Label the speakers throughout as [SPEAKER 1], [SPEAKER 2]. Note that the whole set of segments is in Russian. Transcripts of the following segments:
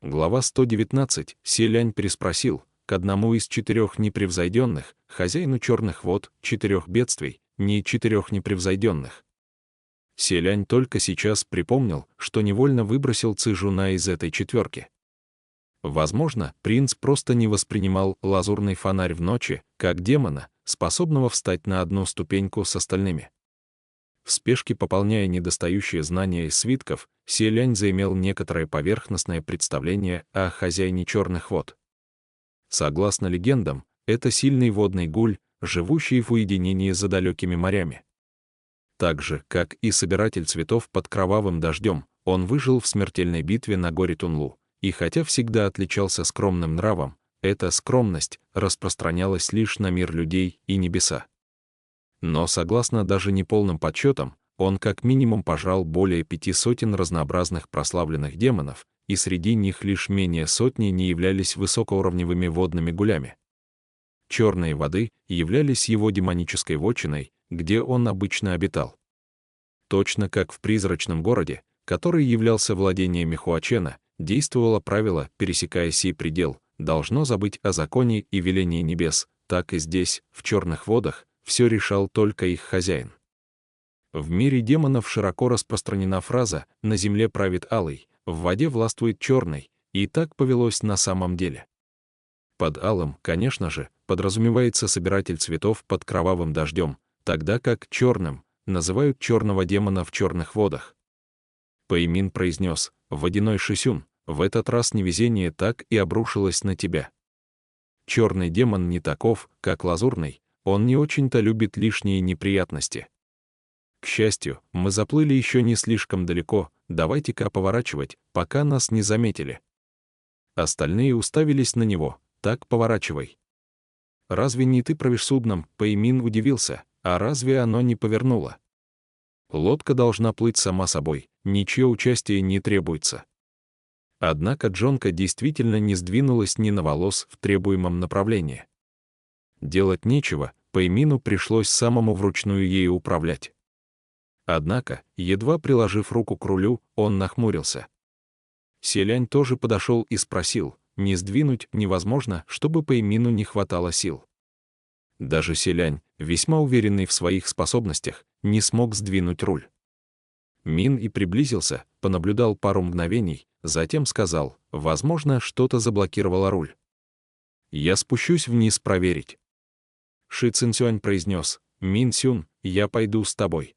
[SPEAKER 1] Глава 119. Селянь переспросил, к одному из 4 непревзойденных, хозяину черных вод, 4 бедствий, не 4 непревзойденных. Селянь только сейчас припомнил, что невольно выбросил Цзэжуна из этой 4. Возможно, принц просто не воспринимал лазурный фонарь в ночи, как демона, способного встать на одну ступеньку с остальными. В спешке пополняя недостающие знания из свитков, Селянь заимел некоторое поверхностное представление о хозяине черных вод. Согласно легендам, это сильный водный гуль, живущий в уединении за далекими морями. Так же, как и собиратель цветов под кровавым дождем, он выжил в смертельной битве на горе Тунлу, и хотя всегда отличался скромным нравом, эта скромность распространялась лишь на мир людей и небеса. Но согласно даже неполным подсчетам, он как минимум пожрал более 500 разнообразных прославленных демонов, и среди них лишь менее сотни не являлись высокоуровневыми водными гулями. Черные воды являлись его демонической вотчиной, где он обычно обитал. Точно как в призрачном городе, который являлся владениями Хуачена, действовало правило, пересекая сей предел, должно забыть о законе и велении небес, так и здесь, в черных водах, все решал только их хозяин. В мире демонов широко распространена фраза «на земле правит алый, в воде властвует черный», и так повелось на самом деле. Под алым, конечно же, подразумевается собиратель цветов под кровавым дождем, тогда как черным называют черного демона в черных водах. Пэймин произнес: «Водяной Шисюн, в этот раз невезение так и обрушилось на тебя. Черный демон не таков, как лазурный, он не очень-то любит лишние неприятности. К счастью, мы заплыли еще не слишком далеко, давайте-ка поворачивать, пока нас не заметили». Остальные уставились на него: «Так поворачивай». «Разве не ты правишь судном?» Пэймин удивился: «А разве оно не повернуло?» «Лодка должна плыть сама собой, ничье участие не требуется». Однако джонка действительно не сдвинулась ни на волос в требуемом направлении. Делать нечего, Пэймину пришлось самому вручную ею управлять. Однако, едва приложив руку к рулю, он нахмурился. Селянь тоже подошел и спросил: не сдвинуть невозможно, чтобы Пэймину не хватало сил. Даже Селянь, весьма уверенный в своих способностях, не смог сдвинуть руль. Мин и приблизился, понаблюдал пару мгновений, затем сказал: возможно, что-то заблокировало руль. «Я спущусь вниз проверить». Ши Цинцюань произнес: «Мин Сюн, я пойду с тобой».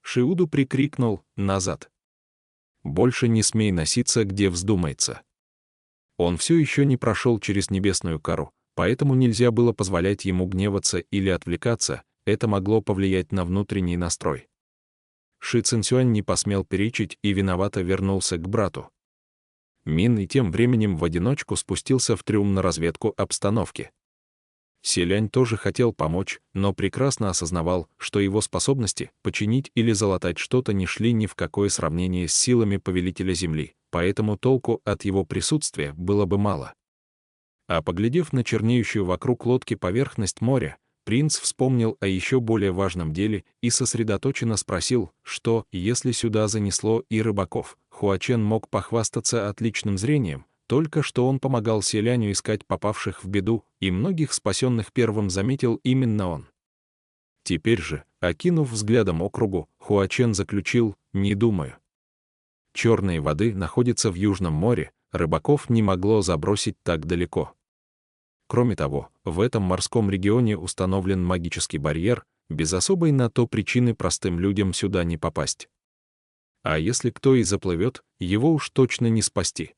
[SPEAKER 1] Шиуду прикрикнул: «Назад! Больше не смей носиться, где вздумается». Он все еще не прошел через небесную кару, поэтому нельзя было позволять ему гневаться или отвлекаться, это могло повлиять на внутренний настрой. Ши Цинцюань не посмел перечить и виновато вернулся к брату. Мин и тем временем в одиночку спустился в трюм на разведку обстановки. Селянь тоже хотел помочь, но прекрасно осознавал, что его способности починить или залатать что-то не шли ни в какое сравнение с силами повелителя Земли, поэтому толку от его присутствия было бы мало. А поглядев на чернеющую вокруг лодки поверхность моря, принц вспомнил о еще более важном деле и сосредоточенно спросил, что, если сюда занесло и рыбаков, Хуачен мог похвастаться отличным зрением, только что он помогал селяню искать попавших в беду, и многих спасенных первым заметил именно он. Теперь же, окинув взглядом округу, Хуачен заключил: «Не думаю. Черные воды находятся в Южном море, рыбаков не могло забросить так далеко. Кроме того, в этом морском регионе установлен магический барьер, без особой на то причины простым людям сюда не попасть. А если кто и заплывет, его уж точно не спасти.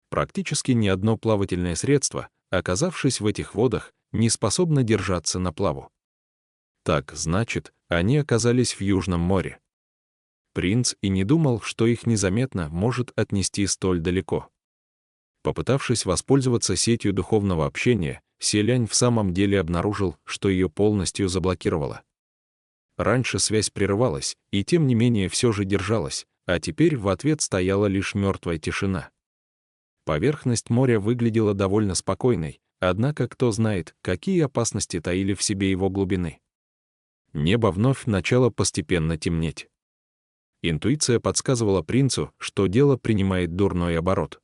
[SPEAKER 1] Практически ни одно плавательное средство, оказавшись в этих водах, не способно держаться на плаву. Так, значит, они оказались в Южном море». Принц и не думал, что их незаметно может отнести столь далеко. Попытавшись воспользоваться сетью духовного общения, Селянь в самом деле обнаружил, что ее полностью заблокировало. Раньше связь прерывалась, и тем не менее все же держалась, а теперь в ответ стояла лишь мертвая тишина. Поверхность моря выглядела довольно спокойной, однако кто знает, какие опасности таили в себе его глубины. Небо вновь начало постепенно темнеть. Интуиция подсказывала принцу, что дело принимает дурной оборот.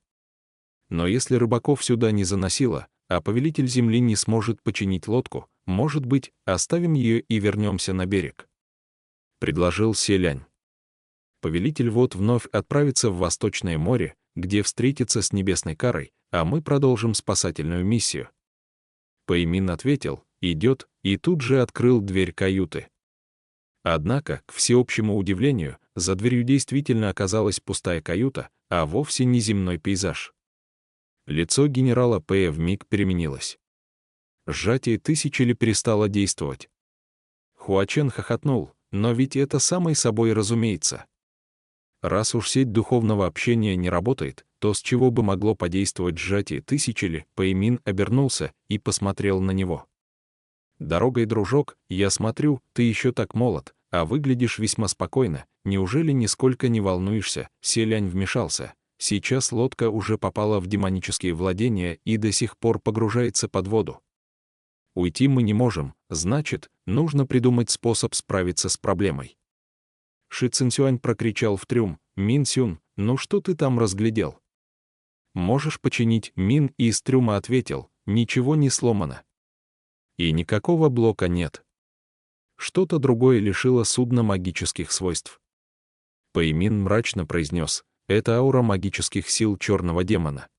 [SPEAKER 1] Но если рыбаков сюда не заносило, а повелитель земли не сможет починить лодку, может быть, оставим ее и вернемся на берег? Предложил Селянь. Повелитель вод вновь отправится в Восточное море, где встретится с небесной карой, а мы продолжим спасательную миссию. Пэймин ответил: идет, и тут же открыл дверь каюты. Однако, к всеобщему удивлению, за дверью действительно оказалась пустая каюта, а вовсе не земной пейзаж. Лицо генерала Пэя вмиг переменилось. Сжатие тысячели перестало действовать. Хуачен хохотнул: но ведь это самой собой разумеется. Раз уж сеть духовного общения не работает, то с чего бы могло подействовать сжатие тысячели? Пэймин обернулся и посмотрел на него. «Дорогой, дружок, я смотрю, ты еще так молод, а выглядишь весьма спокойно. Неужели нисколько не волнуешься?» Селянь вмешался. «Сейчас лодка уже попала в демонические владения и до сих пор погружается под воду. Уйти мы не можем, значит, нужно придумать способ справиться с проблемой». Ши Цинсюань прокричал в трюм: «Мин Сюн, ну что ты там разглядел? Можешь починить?» Мин из трюма ответил: «Ничего не сломано. И никакого блока нет. Что-то другое лишило судна магических свойств». Пэймин мрачно произнес: «Это аура магических сил черного демона».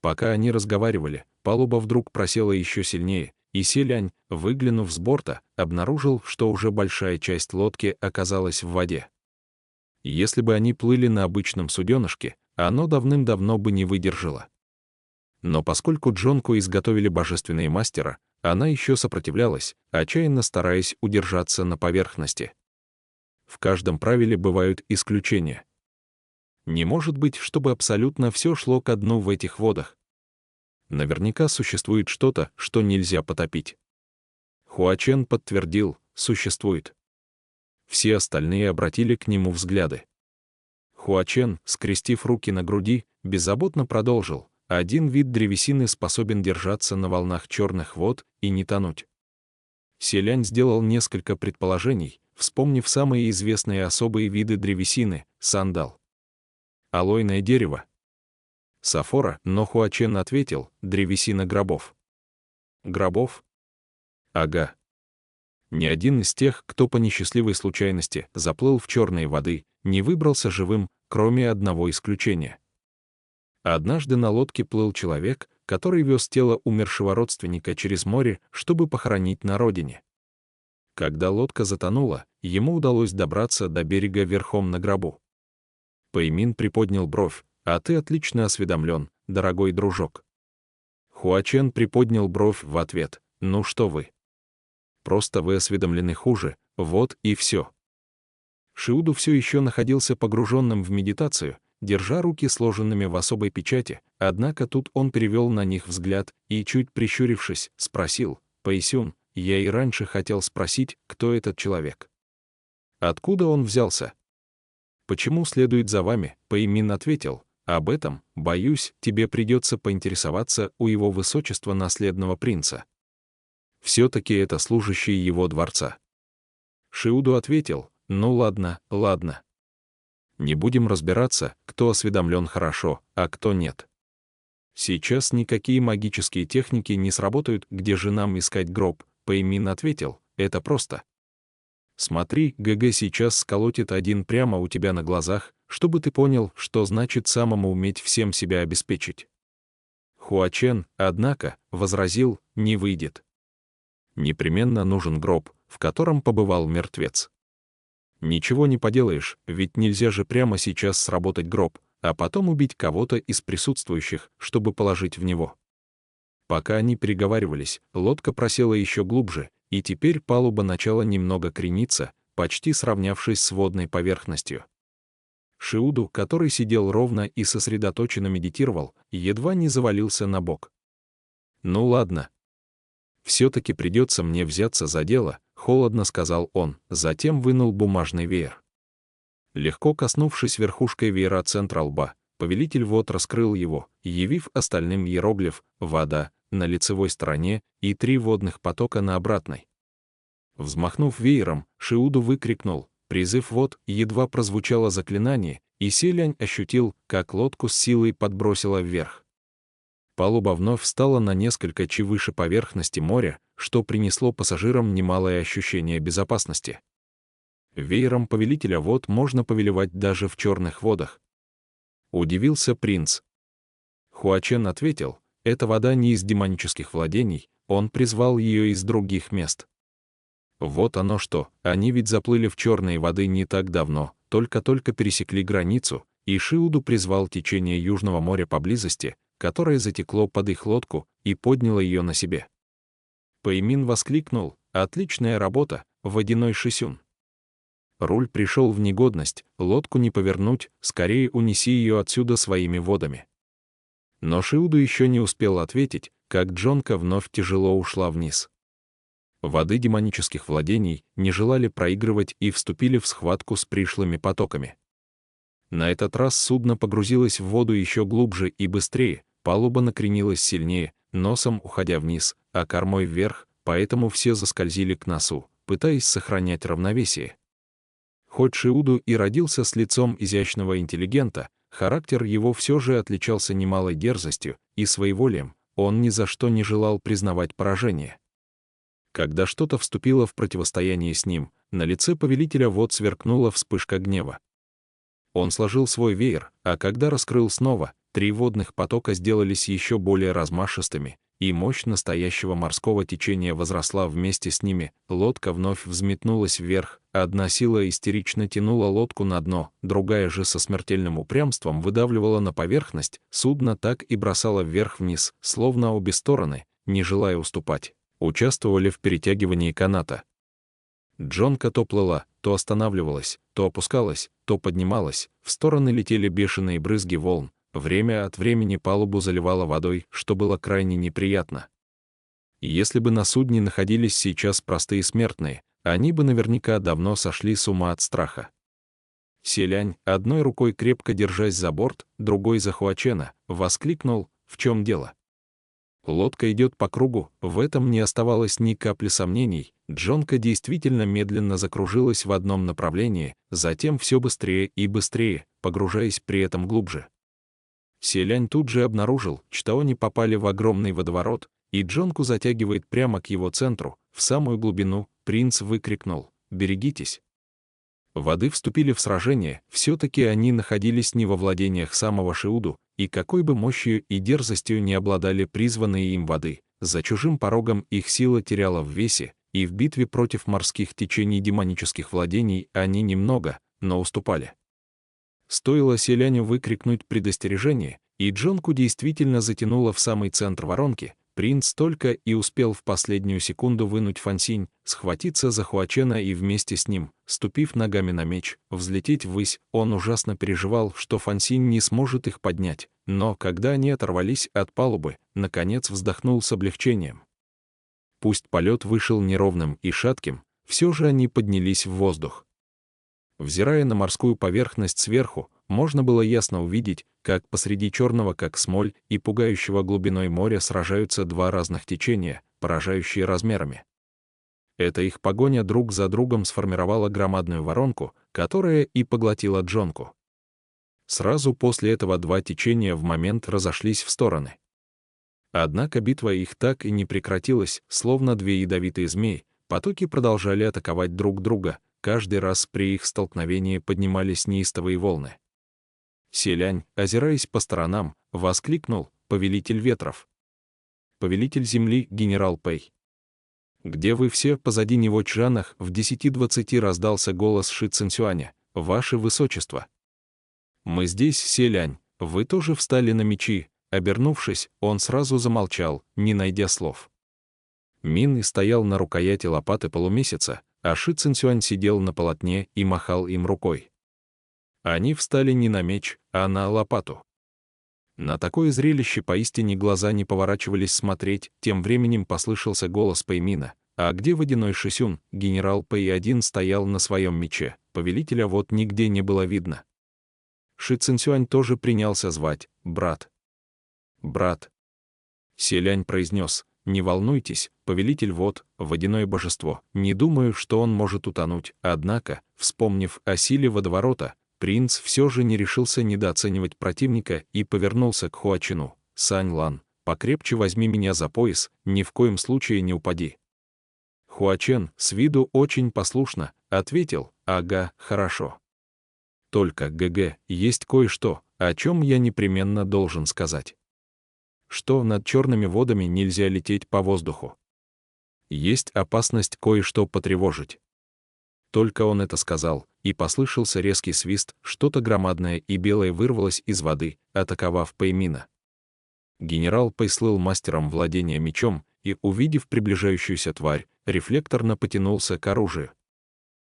[SPEAKER 1] Пока они разговаривали, палуба вдруг просела еще сильнее, и Селянь, выглянув с борта, обнаружил, что уже большая часть лодки оказалась в воде. Если бы они плыли на обычном суденышке, оно давным-давно бы не выдержало. Но поскольку Джонку изготовили божественные мастера, она еще сопротивлялась, отчаянно стараясь удержаться на поверхности. В каждом правиле бывают исключения. Не может быть, чтобы абсолютно все шло ко дну в этих водах. Наверняка существует что-то, что нельзя потопить. Хуачен подтвердил: существует. Все остальные обратили к нему взгляды. Хуачен, скрестив руки на груди, беззаботно продолжил: один вид древесины способен держаться на волнах черных вод и не тонуть. Селянь сделал несколько предположений, вспомнив самые известные особые виды древесины — сандал, алойное дерево, сафора, но Хуачен ответил: древесина гробов. Гробов? Ага. Ни один из тех, кто по несчастливой случайности заплыл в черные воды, не выбрался живым, кроме одного исключения. Однажды на лодке плыл человек, который вез тело умершего родственника через море, чтобы похоронить на родине. Когда лодка затонула, ему удалось добраться до берега верхом на гробу. Пэймин приподнял бровь: «А ты отлично осведомлен, дорогой дружок». Хуачен приподнял бровь в ответ: «Ну что вы? Просто вы осведомлены хуже, вот и все». Шиуду все еще находился погруженным в медитацию, держа руки сложенными в особой печати, однако тут он перевел на них взгляд и, чуть прищурившись, спросил: «Пэйсюн, я и раньше хотел спросить, кто этот человек. Откуда он взялся? Почему следует за вами?» Пэймин ответил: «Об этом, боюсь, тебе придется поинтересоваться у его высочества наследного принца. Все-таки это служащий его дворца». Шиуду ответил: «Ну ладно, ладно. Не будем разбираться, кто осведомлен хорошо, а кто нет. Сейчас никакие магические техники не сработают. Где же нам искать гроб?» Пэймин ответил: «Это просто. Смотри, ГГ сейчас сколотит один прямо у тебя на глазах, чтобы ты понял, что значит самому уметь всем себя обеспечить». Хуачен, однако, возразил: «Не выйдет. Непременно нужен гроб, в котором побывал мертвец. Ничего не поделаешь, ведь нельзя же прямо сейчас сработать гроб, а потом убить кого-то из присутствующих, чтобы положить в него». Пока они переговаривались, лодка просела еще глубже, и теперь палуба начала немного крениться, почти сравнявшись с водной поверхностью. Шиуду, который сидел ровно и сосредоточенно медитировал, едва не завалился на бок. «Ну ладно. Все-таки придется мне взяться за дело», — холодно сказал он, затем вынул бумажный веер. Легко коснувшись верхушкой веера центра лба, повелитель вод раскрыл его, явив остальным иероглиф «вода» на лицевой стороне и 3 водных потока на обратной. Взмахнув веером, Шиуду выкрикнул призыв вод, едва прозвучало заклинание, и Селянь ощутил, как лодку с силой подбросило вверх. Палуба вновь встала на несколько чи выше поверхности моря, что принесло пассажирам немалое ощущение безопасности. Веером повелителя вод можно повелевать даже в черных водах. Удивился принц. Хуачен ответил, эта вода не из демонических владений, он призвал ее из других мест. Вот оно что, они ведь заплыли в черные воды не так давно, только-только пересекли границу, и Шиуду призвал течение Южного моря поблизости, которое затекло под их лодку и подняло ее на себе. Пэймин воскликнул, отличная работа, водяной Шисюн. Руль пришел в негодность, лодку не повернуть, скорее унеси ее отсюда своими водами. Но Шиуду еще не успел ответить, как Джонка вновь тяжело ушла вниз. Воды демонических владений не желали проигрывать и вступили в схватку с пришлыми потоками. На этот раз судно погрузилось в воду еще глубже и быстрее, палуба накренилась сильнее, носом уходя вниз, а кормой вверх, поэтому все заскользили к носу, пытаясь сохранять равновесие. Хоть Шиуду и родился с лицом изящного интеллигента, характер его все же отличался немалой дерзостью и своеволием, он ни за что не желал признавать поражение. Когда что-то вступило в противостояние с ним, на лице повелителя вод сверкнула вспышка гнева. Он сложил свой веер, а когда раскрыл снова, 3 водных потока сделались еще более размашистыми, и мощь настоящего морского течения возросла вместе с ними, лодка вновь взметнулась вверх, одна сила истерично тянула лодку на дно, другая же со смертельным упрямством выдавливала на поверхность, судно так и бросало вверх-вниз, словно обе стороны, не желая уступать, участвовали в перетягивании каната. Джонка то плыла, то останавливалась, то опускалась, то поднималась, в стороны летели бешеные брызги волн, время от времени палубу заливало водой, что было крайне неприятно. Если бы на судне находились сейчас простые смертные, они бы наверняка давно сошли с ума от страха. Селянь, одной рукой крепко держась за борт, другой за Хуачена, воскликнул, в чем дело? Лодка идет по кругу, в этом не оставалось ни капли сомнений, Джонка действительно медленно закружилась в одном направлении, затем все быстрее и быстрее, погружаясь при этом глубже. Селянь тут же обнаружил, что они попали в огромный водоворот, и Джонку затягивает прямо к его центру, в самую глубину. Принц выкрикнул: «Берегитесь!». Воды вступили в сражение, все-таки они находились не во владениях самого Шиуду, и какой бы мощью и дерзостью не обладали призванные им воды, за чужим порогом их сила теряла в весе, и в битве против морских течений демонических владений они немного, но уступали. Стоило селяню выкрикнуть предостережение, и Джонку действительно затянуло в самый центр воронки, принц только и успел в последнюю секунду вынуть фансинь, схватиться за Хуачена и вместе с ним, ступив ногами на меч, взлететь ввысь. Он ужасно переживал, что фансинь не сможет их поднять, но когда они оторвались от палубы, наконец вздохнул с облегчением. Пусть полет вышел неровным и шатким, все же они поднялись в воздух. Взирая на морскую поверхность сверху, можно было ясно увидеть, как посреди черного, как смоль, и пугающего глубиной моря сражаются 2 разных течения, поражающие размерами. Эта их погоня друг за другом сформировала громадную воронку, которая и поглотила Джонку. Сразу после этого 2 течения в момент разошлись в стороны. Однако битва их так и не прекратилась, словно 2 ядовитые змеи, потоки продолжали атаковать друг друга, каждый раз при их столкновении поднимались неистовые волны. Селянь, озираясь по сторонам, воскликнул: «Повелитель ветров! Повелитель земли, генерал Пэй! Где вы все?» Позади него Чжанах в 10-20 раздался голос Ши Цинсюаня: «Ваше высочество!» «Мы здесь, Селянь, вы тоже встали на мечи». Обернувшись, он сразу замолчал, не найдя слов. Мин стоял на рукояти лопаты полумесяца, а Ши Цинсюань сидел на полотне и махал им рукой. Они встали не на меч, а на лопату. На такое зрелище поистине глаза не поворачивались смотреть. Тем временем послышался голос Пэймина: «А где водяной Шисюн?» Генерал Пэй-1 стоял на своем мече, повелителя вот нигде не было видно. Ши Цинсюань тоже принялся звать: «Брат! Брат!». Селянь произнес: «Не волнуйтесь, повелитель вод, водяное божество, не думаю, что он может утонуть». Однако, вспомнив о силе водоворота, принц все же не решился недооценивать противника и повернулся к Хуачену: «Сань Лан, покрепче возьми меня за пояс, ни в коем случае не упади». Хуачен, с виду очень послушно, ответил: «Ага, хорошо. Только, ГГ, есть кое-что, о чем я непременно должен сказать. Что над черными водами нельзя лететь по воздуху. Есть опасность кое-что потревожить». Только он это сказал, и послышался резкий свист, что-то громадное и белое вырвалось из воды, атаковав Пэймина. Генерал Пэй слыл мастером владения мечом, и, увидев приближающуюся тварь, рефлекторно потянулся к оружию.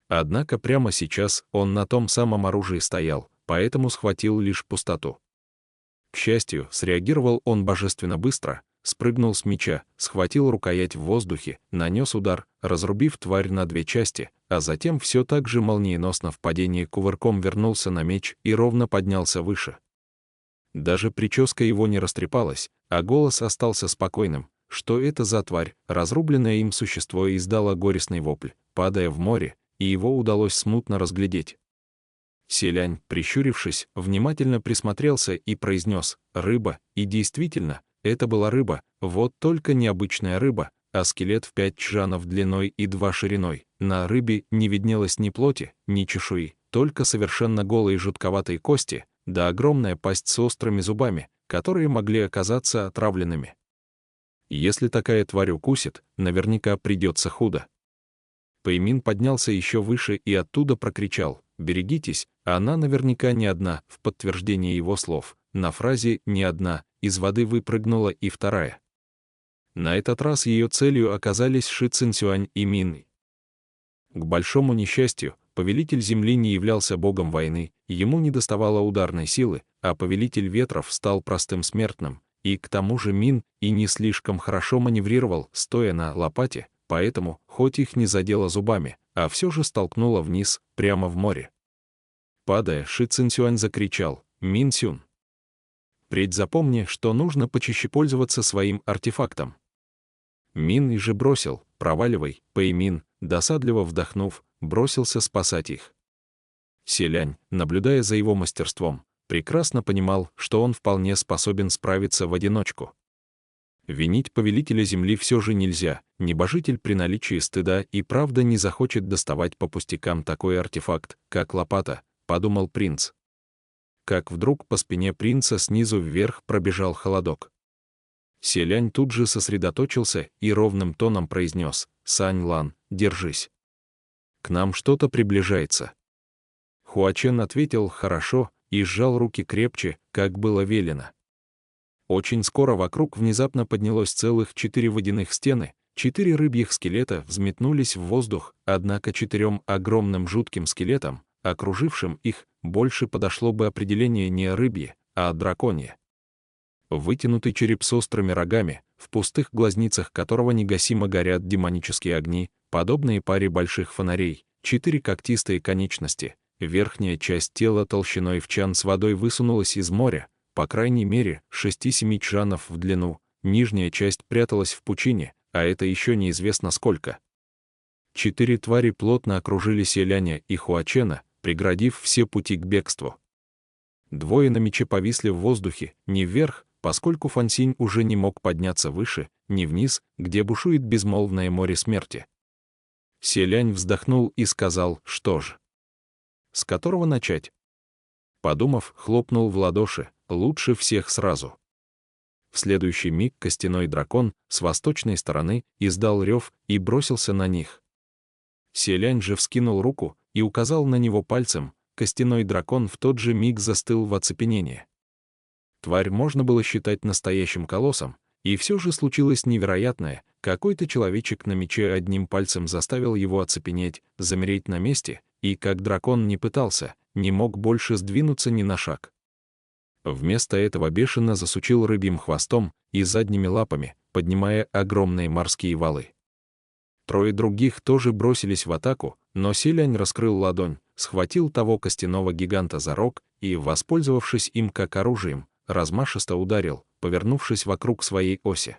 [SPEAKER 1] Однако прямо сейчас он на том самом оружии стоял, поэтому схватил лишь пустоту. К счастью, среагировал он божественно быстро, спрыгнул с меча, схватил рукоять в воздухе, нанес удар, разрубив тварь на две части, а затем все так же молниеносно в падении кувырком вернулся на меч и ровно поднялся выше. Даже прическа его не растрепалась, а голос остался спокойным. Что это за тварь? Разрубленное им существо издало горестный вопль, падая в море, и его удалось смутно разглядеть. Селянь, прищурившись, внимательно присмотрелся и произнес: «Рыба», и действительно, это была рыба, вот только необычная рыба, а скелет в 5 джанов длиной и 2 шириной. На рыбе не виднелось ни плоти, ни чешуи, только совершенно голые жутковатые кости, да огромная пасть с острыми зубами, которые могли оказаться отравленными. Если такая тварь укусит, наверняка придется худо. Пэймин поднялся еще выше и оттуда прокричал: «Берегитесь, она наверняка не одна». В подтверждение его слов, на фразе «не одна» из воды выпрыгнула и вторая. На этот раз ее целью оказались Ши Цинсюань и Мин. К большому несчастью, повелитель земли не являлся богом войны, ему недоставало ударной силы, а повелитель ветров стал простым смертным, и к тому же Мин и не слишком хорошо маневрировал, стоя на лопате, поэтому, хоть их не задело зубами, а все же столкнуло вниз, прямо в море. Падая, Ши Цинсюань закричал: «Мин Сюн, впредь запомни, что нужно почаще пользоваться своим артефактом». Мин и же бросил: «Проваливай». Пэймин, досадливо вдохнув, бросился спасать их. Селянь, наблюдая за его мастерством, прекрасно понимал, что он вполне способен справиться в одиночку. Винить повелителя земли все же нельзя, небожитель при наличии стыда и правда не захочет доставать по пустякам такой артефакт, как лопата, подумал принц. Как вдруг по спине принца снизу вверх пробежал холодок. Селянь тут же сосредоточился и ровным тоном произнес: «Сань Лан, держись. К нам что-то приближается». Хуачен ответил «хорошо» и сжал руки крепче, как было велено. Очень скоро вокруг внезапно поднялось целых 4 водяных стены, 4 рыбьих скелета взметнулись в воздух, однако 4 огромным жутким скелетам, окружившим их, больше подошло бы определение не рыбье, а драконье. Вытянутый череп с острыми рогами, в пустых глазницах которого негасимо горят демонические огни, подобные паре больших фонарей, 4 когтистые конечности, верхняя часть тела толщиной в чан с водой высунулась из моря, по крайней мере, 6-7 чанов в длину, нижняя часть пряталась в пучине, а это еще неизвестно сколько. 4 твари плотно окружили Селяня и Хуачена, преградив все пути к бегству. 2 на мече повисли в воздухе, не вверх, поскольку Фансинь уже не мог подняться выше, не вниз, где бушует безмолвное море смерти. Селянь вздохнул и сказал: «Что ж, с которого начать?» Подумав, хлопнул в ладоши: «Лучше всех сразу». В следующий миг костяной дракон с восточной стороны издал рев и бросился на них. Селянь же вскинул руку и указал на него пальцем. Костяной дракон в тот же миг застыл в оцепенении. Тварь можно было считать настоящим колоссом, и все же случилось невероятное: какой-то человечек на мече одним пальцем заставил его оцепенеть, замереть на месте, и как дракон не пытался, не мог больше сдвинуться ни на шаг. Вместо этого бешено засучил рыбьим хвостом и задними лапами, поднимая огромные морские валы. 3 других тоже бросились в атаку, но Селянь раскрыл ладонь, схватил того костяного гиганта за рог и, воспользовавшись им как оружием, размашисто ударил, повернувшись вокруг своей оси.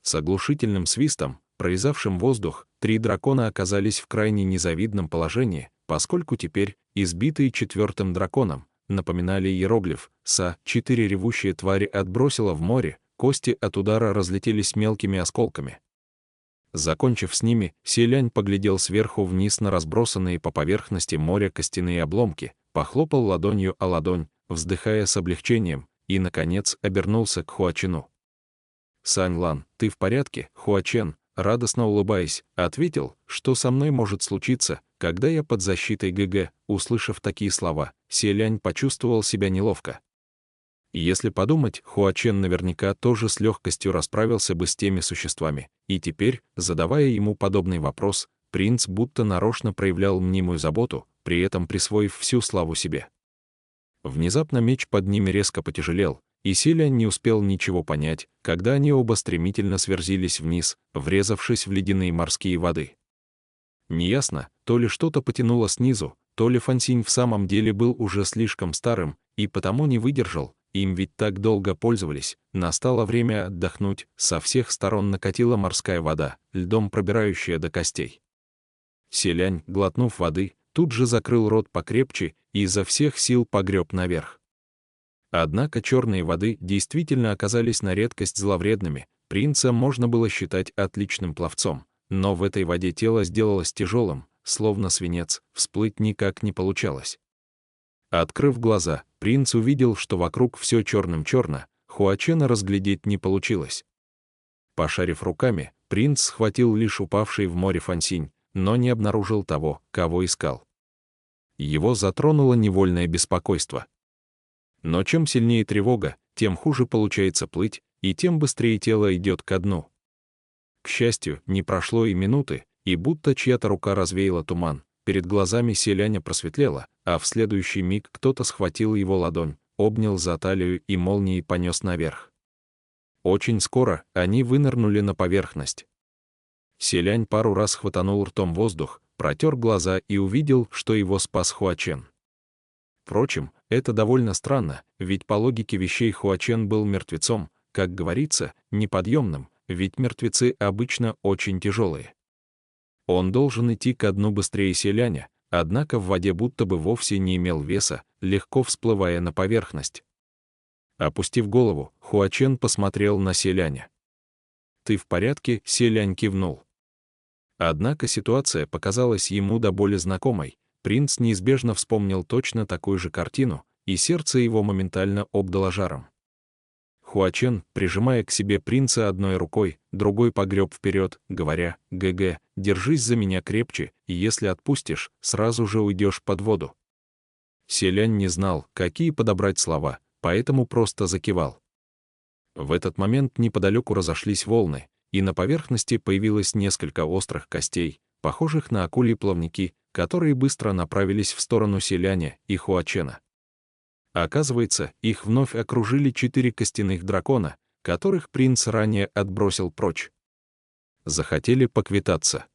[SPEAKER 1] С оглушительным свистом, прорезавшим воздух, 3 дракона оказались в крайне незавидном положении, поскольку теперь, избитые 4-м драконом, напоминали иероглиф «Са», 4 ревущие твари отбросило в море, кости от удара разлетелись мелкими осколками. Закончив с ними, Селянь поглядел сверху вниз на разбросанные по поверхности моря костяные обломки, похлопал ладонью о ладонь, вздыхая с облегчением, и, наконец, обернулся к Хуачену. «Сань Лан, ты в порядке?» Хуачен, радостно улыбаясь, ответил, что со мной может случиться, когда я под защитой ГГ. Услышав такие слова, Селянь почувствовал себя неловко. Если подумать, Хуачен наверняка тоже с легкостью расправился бы с теми существами, и теперь, задавая ему подобный вопрос, принц будто нарочно проявлял мнимую заботу, при этом присвоив всю славу себе. Внезапно меч под ними резко потяжелел, и Селянь не успел ничего понять, когда они оба стремительно сверзились вниз, врезавшись в ледяные морские воды. Неясно, то ли что-то потянуло снизу, то ли Фансинь в самом деле был уже слишком старым, и потому не выдержал, им ведь так долго пользовались, настало время отдохнуть, со всех сторон накатила морская вода, льдом пробирающая до костей. Селянь, глотнув воды, тут же закрыл рот покрепче и изо всех сил погреб наверх. Однако черные воды действительно оказались на редкость зловредными, принца можно было считать отличным пловцом, но в этой воде тело сделалось тяжелым, словно свинец, всплыть никак не получалось. Открыв глаза, принц увидел, что вокруг все черным-черно, Хуачена разглядеть не получилось. Пошарив руками, принц схватил лишь упавший в море Фансинь, но не обнаружил того, кого искал. Его затронуло невольное беспокойство. Но чем сильнее тревога, тем хуже получается плыть, и тем быстрее тело идет ко дну. К счастью, не прошло и минуты, и будто чья-то рука развеяла туман, перед глазами Селяня просветлело, а в следующий миг кто-то схватил его ладонь, обнял за талию и молнией понес наверх. Очень скоро они вынырнули на поверхность. Селянь пару раз хватанул ртом воздух, протер глаза и увидел, что его спас Хуачен. Впрочем, это довольно странно, ведь по логике вещей Хуачен был мертвецом, как говорится, неподъемным, ведь мертвецы обычно очень тяжелые. Он должен идти ко дну быстрее Селяня, однако в воде будто бы вовсе не имел веса, легко всплывая на поверхность. Опустив голову, Хуачен посмотрел на Селяня. «Ты в порядке?» — Селянь кивнул. Однако ситуация показалась ему до боли знакомой, принц неизбежно вспомнил точно такую же картину, и сердце его моментально обдало жаром. Хуачен, прижимая к себе принца одной рукой, другой погреб вперед, говоря: «ГГ, держись за меня крепче, и если отпустишь, сразу же уйдешь под воду». Селянь не знал, какие подобрать слова, поэтому просто закивал. В этот момент неподалеку разошлись волны, и на поверхности появилось несколько острых костей, похожих на акульи плавники, которые быстро направились в сторону Селяня и Хуачена. Оказывается, их вновь окружили 4 костяных дракона, которых принц ранее отбросил прочь. Захотели поквитаться.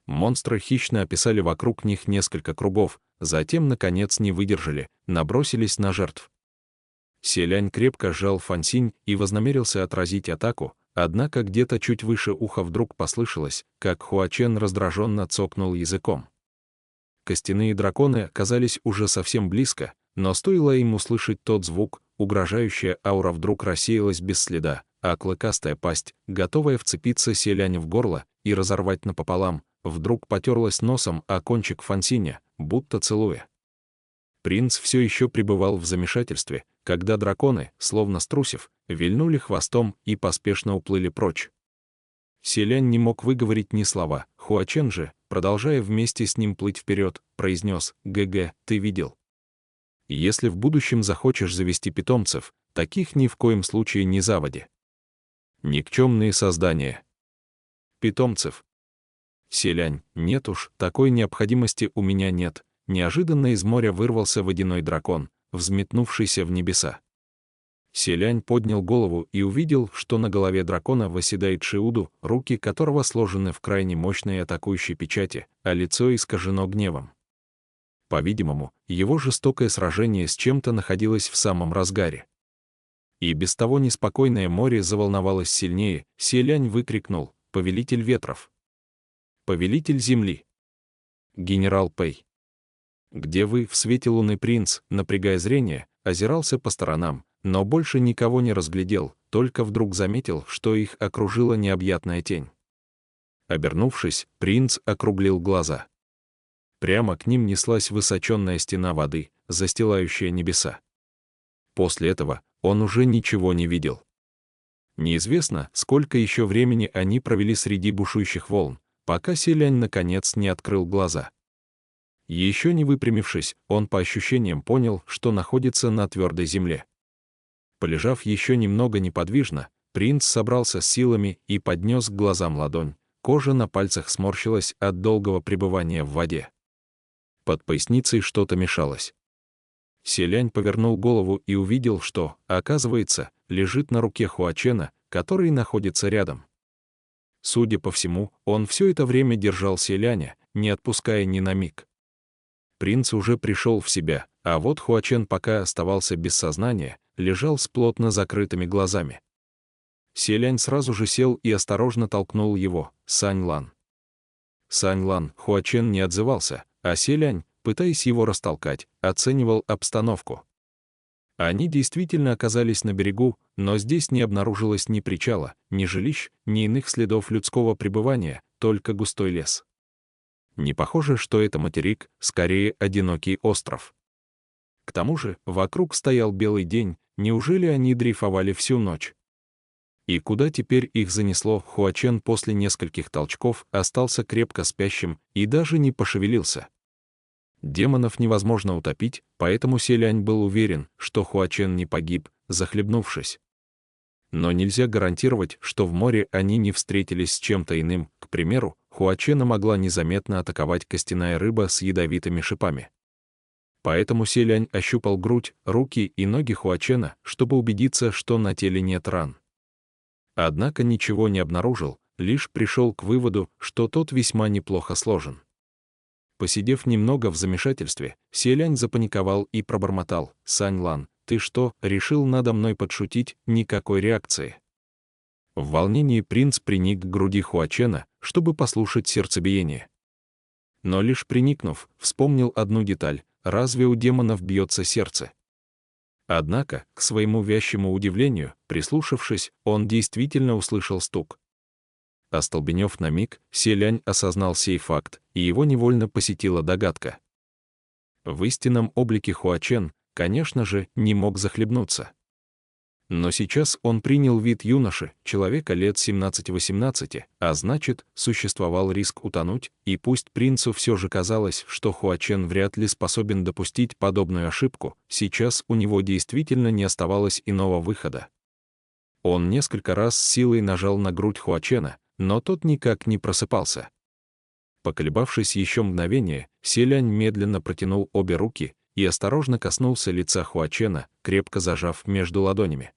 [SPEAKER 1] Монстры хищно описали вокруг них несколько кругов, затем, наконец, не выдержали, набросились на жертв. Селянь крепко сжал Фансинь и вознамерился отразить атаку, однако где-то чуть выше уха вдруг послышалось, как Хуачен раздраженно цокнул языком. Костяные драконы оказались уже совсем близко, но стоило им услышать тот звук, угрожающая аура вдруг рассеялась без следа, а клыкастая пасть, готовая вцепиться Селяню в горло и разорвать напополам, вдруг потерлась носом о кончик Фансиня, будто целуя. Принц все еще пребывал в замешательстве, когда драконы, словно струсив, вильнули хвостом и поспешно уплыли прочь. Селянь не мог выговорить ни слова, Хуачен же, продолжая вместе с ним плыть вперед, произнес: «ГГ, ты видел? Если в будущем захочешь завести питомцев, таких ни в коем случае не заводи. Никчемные создания. Питомцев. Селянь, нет уж, такой необходимости у меня нет». Неожиданно из моря вырвался водяной дракон, взметнувшийся в небеса. Селянь поднял голову и увидел, что на голове дракона восседает Шиуду, руки которого сложены в крайне мощной атакующей печати, а лицо искажено гневом. По-видимому, его жестокое сражение с чем-то находилось в самом разгаре. И без того неспокойное море заволновалось сильнее, Селянь выкрикнул: «Повелитель ветров! Повелитель земли! Генерал Пэй! Где вы?» В свете луны принц, напрягая зрение, озирался по сторонам, но больше никого не разглядел, только вдруг заметил, что их окружила необъятная тень. Обернувшись, принц округлил глаза. Прямо к ним неслась высоченная стена воды, застилающая небеса. После этого он уже ничего не видел. Неизвестно, сколько еще времени они провели среди бушующих волн, пока Селянь наконец не открыл глаза. Еще не выпрямившись, он по ощущениям понял, что находится на твердой земле. Полежав еще немного неподвижно, принц собрался с силами и поднес к глазам ладонь. Кожа на пальцах сморщилась от долгого пребывания в воде. Под поясницей что-то мешалось. Селянь повернул голову и увидел, что, оказывается, лежит на руке Хуачена, который находится рядом. Судя по всему, он все это время держал Селяня, не отпуская ни на миг. Принц уже пришел в себя, а вот Хуачен пока оставался без сознания, лежал с плотно закрытыми глазами. Селянь сразу же сел и осторожно толкнул его, Саньлан. Саньлан, Хуачен не отзывался, а Селянь, пытаясь его растолкать, оценивал обстановку. Они действительно оказались на берегу, но здесь не обнаружилось ни причала, ни жилищ, ни иных следов людского пребывания, только густой лес. Не похоже, что это материк, скорее одинокий остров. К тому же, вокруг стоял белый день, неужели они дрейфовали всю ночь? И куда теперь их занесло? Хуачен после нескольких толчков остался крепко спящим и даже не пошевелился. Демонов невозможно утопить, поэтому Селянь был уверен, что Хуачен не погиб, захлебнувшись. Но нельзя гарантировать, что в море они не встретились с чем-то иным. К примеру, Хуачена могла незаметно атаковать костяная рыба с ядовитыми шипами. Поэтому Селянь ощупал грудь, руки и ноги Хуачена, чтобы убедиться, что на теле нет ран. Однако ничего не обнаружил, лишь пришел к выводу, что тот весьма неплохо сложен. Посидев немного в замешательстве, Селянь запаниковал и пробормотал: «Саньлан, ты что, решил надо мной подшутить?» Никакой реакции. В волнении принц приник к груди Хуачена, чтобы послушать сердцебиение. Но лишь приникнув, вспомнил одну деталь: разве у демонов бьется сердце? Однако, к своему вящему удивлению, прислушавшись, он действительно услышал стук. Остолбенев на миг, Селянь осознал сей факт, и его невольно посетила догадка. В истинном облике Хуачен, конечно же, не мог захлебнуться. Но сейчас он принял вид юноши, человека лет 17-18, а значит, существовал риск утонуть, и пусть принцу все же казалось, что Хуачен вряд ли способен допустить подобную ошибку, сейчас у него действительно не оставалось иного выхода. Он несколько раз с силой нажал на грудь Хуачена, но тот никак не просыпался. Поколебавшись еще мгновение, Селянь медленно протянул обе руки и осторожно коснулся лица Хуачена, крепко зажав между ладонями.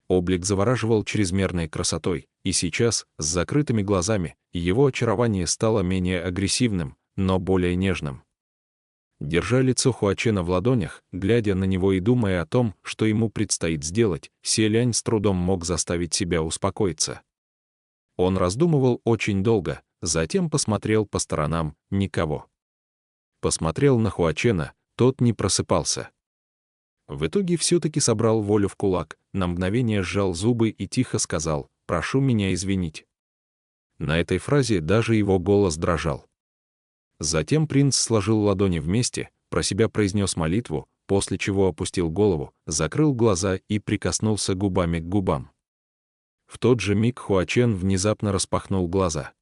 [SPEAKER 1] Облик завораживал чрезмерной красотой, и сейчас, с закрытыми глазами, его очарование стало менее агрессивным, но более нежным. Держа лицо Хуачена в ладонях, глядя на него и думая о том, что ему предстоит сделать, Селянь с трудом мог заставить себя успокоиться. Он раздумывал очень долго, затем посмотрел по сторонам — никого. Посмотрел на Хуачена, тот не просыпался. В итоге все-таки собрал волю в кулак, на мгновение сжал зубы и тихо сказал: «Прошу меня извинить». На этой фразе даже его голос дрожал. Затем принц сложил ладони вместе, про себя произнес молитву, после чего опустил голову, закрыл глаза и прикоснулся губами к губам. В тот же миг Хуачен внезапно распахнул глаза.